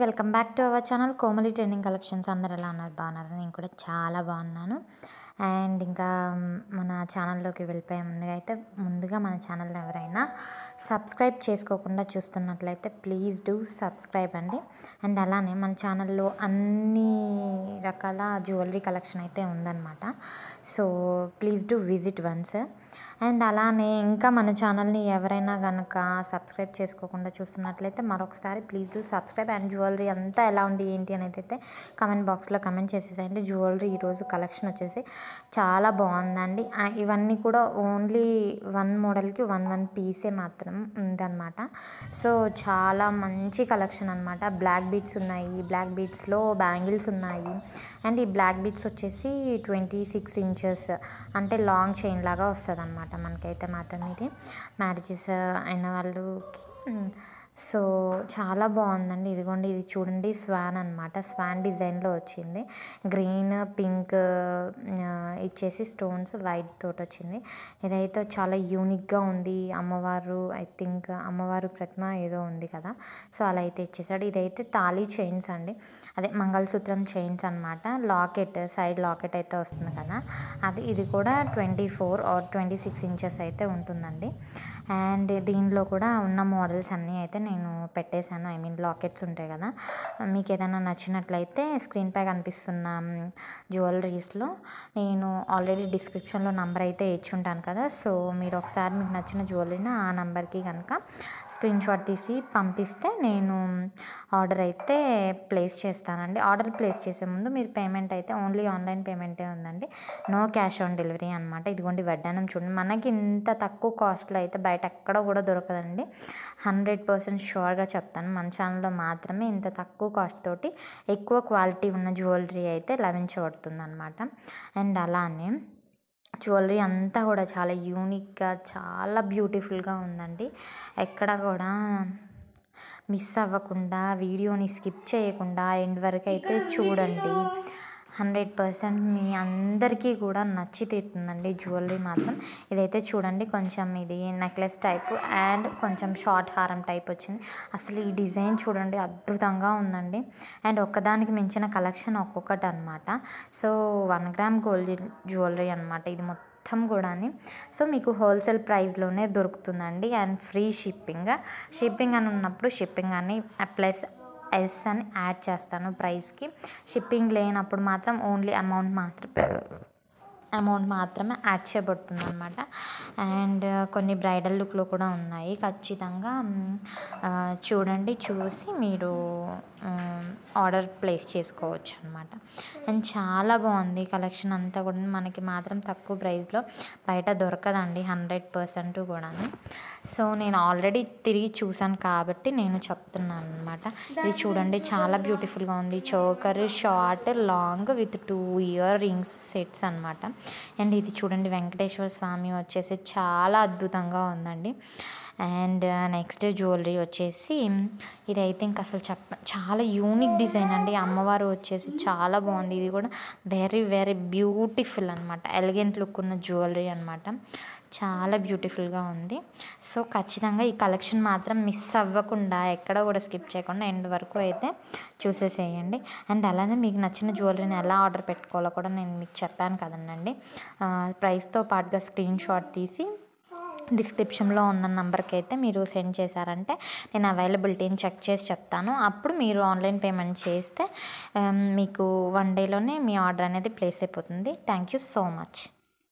Welcome back to our channel Komali trending collections. అందరు ఎలా ఉన్నారు? బాగున్నారు? నేను కూడా చాలా బాగున్నాను. అండ్ ఇంకా మన ఛానల్లోకి వెళ్ళిపోయే ముందుగా మన ఛానల్ని ఎవరైనా సబ్స్క్రైబ్ చేసుకోకుండా చూస్తున్నట్లయితే ప్లీజ్ డూ సబ్స్క్రైబ్ అండి. అండ్ అలానే మన ఛానల్లో అన్ని రకాల జ్యువెలరీ కలెక్షన్ అయితే ఉందన్నమాట. So please do visit once. And అలానే ఇంకా మన ఛానల్ని ఎవరైనా కనుక సబ్స్క్రైబ్ చేసుకోకుండా చూస్తున్నట్లయితే మరొకసారి please do subscribe. And jewellery అంతా ఎలా ఉంది ఏంటి అనేది అయితే కమెంట్ బాక్స్లో కమెంట్ చేసేసేయండి. జ్యువెలరీ ఈరోజు కలెక్షన్ వచ్చేసి చాలా బాగుందండి. ఇవన్నీ కూడా ఓన్లీ వన్ మోడల్కి వన్ పీసే మాత్రం ఉందన్నమాట. సో చాలా మంచి కలెక్షన్ అనమాట. బ్లాక్ బీడ్స్ ఉన్నాయి, బ్లాక్ బీడ్స్లో బ్యాంగిల్స్ ఉన్నాయి. అండ్ ఈ బ్లాక్ బీడ్స్ వచ్చేసి 26 ఇంచెస్ అంటే లాంగ్ చైన్ లాగా వస్తుంది అనమాట మనకైతే మాత్రం. ఇది మ్యారేజెస్ అయిన వాళ్ళకి సో చాలా బాగుందండి. ఇదిగోండి, ఇది చూడండి, స్వాన్ అనమాట. స్వాన్ డిజైన్లో వచ్చింది. గ్రీన్ పింక్ ఇచ్చేసి స్టోన్స్ వైట్ తోటి వచ్చింది. ఇదైతే చాలా యూనిక్గా ఉంది. అమ్మవారు, ఐ థింక్ అమ్మవారు ప్రతిమ ఏదో ఉంది కదా, సో అలా అయితే ఇచ్చేసాడు. ఇదైతే తాళీ చైన్స్ అండి, అదే మంగళసూత్రం చైన్స్ అనమాట. లాకెట్, సైడ్ లాకెట్ అయితే వస్తుంది కదా అది. ఇది కూడా 24 or 26 ఇంచెస్ అయితే ఉంటుందండి. అండ్ దీనిలో కూడా ఉన్న మోడల్స్ అన్నీ అయితే నేను పెట్టేశాను. ఐ మీన్ లాకెట్స్ ఉంటాయి కదా, మీకు ఏదైనా నచ్చినట్లయితే స్క్రీన్పై కనిపిస్తున్న జ్యువెలరీస్లో నేను ఆల్రెడీ డిస్క్రిప్షన్లో నంబర్ అయితే ఇచ్చుంటాను కదా. సో మీరు ఒకసారి మీకు నచ్చిన జ్యువెలరీని ఆ నెంబర్కి కనుక స్క్రీన్ షాట్ తీసి పంపిస్తే నేను ఆర్డర్ అయితే ప్లేస్ చేస్తానండి. ఆర్డర్ ప్లేస్ చేసే ముందు మీరు పేమెంట్ అయితే ఓన్లీ ఆన్లైన్ పేమెంటే ఉందండి, నో క్యాష్ ఆన్ డెలివరీ అనమాట. ఇదిగోండి వడ్డానం చూడండి, మనకి ఇంత తక్కువ కాస్ట్లో అయితే బయట ఎక్కడ కూడా దొరకదండి. 100% షూర్గా చెప్తాను, మన ఛానల్లో మాత్రమే ఇంత తక్కువ కాస్ట్ తోటి ఎక్కువ క్వాలిటీ ఉన్న జ్యువెలరీ అయితే లభించబడుతుంది అనమాట. అండ్ అలానే జ్యువెలరీ అంతా కూడా చాలా యూనిక్గా చాలా బ్యూటిఫుల్గా ఉందండి. ఎక్కడ కూడా మిస్ అవ్వకుండా వీడియోని స్కిప్ చేయకుండా ఎండ్ వరకు అయితే చూడండి. 100% మీ అందరికీ కూడా నచ్చి తీరుతుందండి జ్యువెలరీ మాత్రం. ఇదైతే చూడండి, కొంచెం ఇది నెక్లెస్ టైపు అండ్ కొంచెం షార్ట్ హారం టైప్ వచ్చింది. అసలు ఈ డిజైన్ చూడండి, అద్భుతంగా ఉందండి. అండ్ ఒక్కదానికి మించిన కలెక్షన్ ఒక్కొక్కటి అనమాట. సో 1 గ్రామ్ గోల్డ్ జ్యువెలరీ అనమాట ఇది మొత్తం కూడాని. సో మీకు హోల్సేల్ ప్రైస్లోనే దొరుకుతుందండి. అండ్ ఫ్రీ షిప్పింగ్ అని ఉన్నప్పుడు షిప్పింగ్ అని ప్లస్ ఎస్ అని యాడ్ చేస్తాను ప్రైస్కి. షిప్పింగ్ లేనప్పుడు మాత్రం ఓన్లీ అమౌంట్ మాత్రమే యాడ్ చేయబడుతుంది అనమాట. అండ్ కొన్ని బ్రైడల్ లుక్లో కూడా ఉన్నాయి. ఖచ్చితంగా చూడండి, చూసి మీరు ఆర్డర్ ప్లేస్ చేసుకోవచ్చు అనమాట. అండ్ చాలా బాగుంది కలెక్షన్ అంతా కూడా. మనకి మాత్రం తక్కువ ప్రైస్లో బయట దొరకదండి 100% కూడా. సో నేను ఆల్రెడీ తిరిగి చూసాను కాబట్టి నేను చెప్తున్నాను అనమాట. ఇది చూడండి, చాలా బ్యూటిఫుల్గా ఉంది. Choker, short, long with 2 ear rings sets అనమాట. అండ్ ఇది చూడండి, వెంకటేశ్వర స్వామి వచ్చేసి చాలా అద్భుతంగా ఉందండి. అండ్ నెక్స్ట్ జ్యువెలరీ వచ్చేసి ఇదైతే ఇంక అసలు చాలా యూనిక్ డిజైన్ అండి. అమ్మవారు వచ్చేసి చాలా బాగుంది. ఇది కూడా వెరీ వెరీ బ్యూటిఫుల్ అనమాట. ఎలిగెంట్ లుక్ ఉన్న జ్యువెలరీ అనమాట. చాలా బ్యూటిఫుల్గా ఉంది. సో ఖచ్చితంగా ఈ కలెక్షన్ మాత్రం మిస్ అవ్వకుండా ఎక్కడ కూడా స్కిప్ చేయకుండా ఎండ్ వరకు అయితే చూసేసేయండి. అండ్ అలానే మీకు నచ్చిన జ్యువెలరీని ఎలా ఆర్డర్ పెట్టుకోవాలో కూడా నేను మీకు చెప్పాను కదండి. ప్రైస్తో పాటుగా స్క్రీన్ షాట్ తీసి డిస్క్రిప్షన్లో ఉన్న నెంబర్కి అయితే మీరు సెండ్ చేశారంటే నేను అవైలబిలిటీని చెక్ చేసి చెప్తాను. అప్పుడు మీరు ఆన్లైన్ పేమెంట్ చేస్తే మీకు 1 డేలోనే మీ ఆర్డర్ అనేది ప్లేస్ అయిపోతుంది. Thank you so much.